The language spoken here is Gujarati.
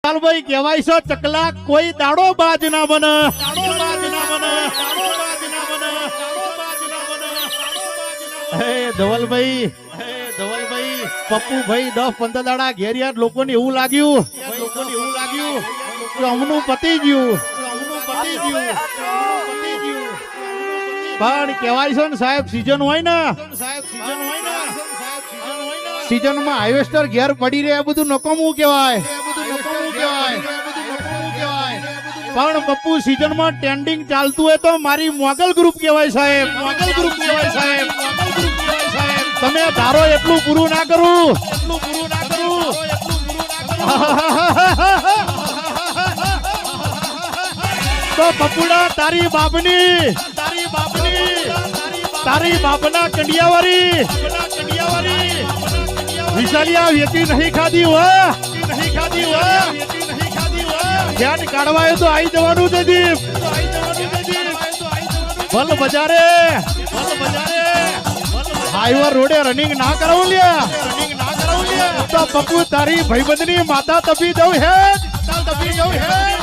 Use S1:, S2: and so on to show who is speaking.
S1: ભાઈ કહેવાય છે ચકલા કોઈ દાડો બાજ ના બને હે ધવલભાઈ પપ્પુભાઈ 10-15 દાડા ઘેર યાર લોકોને એવું લાગ્યું કે અમનું પતી ગયું પણ કહેવાય છે ને સાહેબ સીઝન હોય ને સીઝન માં હાર્વેસ્ટર ઘેર પડી રહે બધું નકામું કહેવાય પણ પપ્પુ સીઝન માં ટ્રેન્ડિંગ ચાલતું હોય તો મારી મોગલ ગ્રુપ કહેવાય સાહેબ તમે ધારો એટલું પૂરું ના કરું તો પપ્પુડા તારી બાપના કંડિયાવારી વિશાલિયા વેતી નહીં ખાધી ધ્યાન કાઢવાય તો આવી જવાનું છે દીપ ભલ બજારે હાઈવે રોડે રનિંગ ના કરાવું લ્યા તો પપ્પુ તારી ભાઈબંધની માતા તપી જવું હે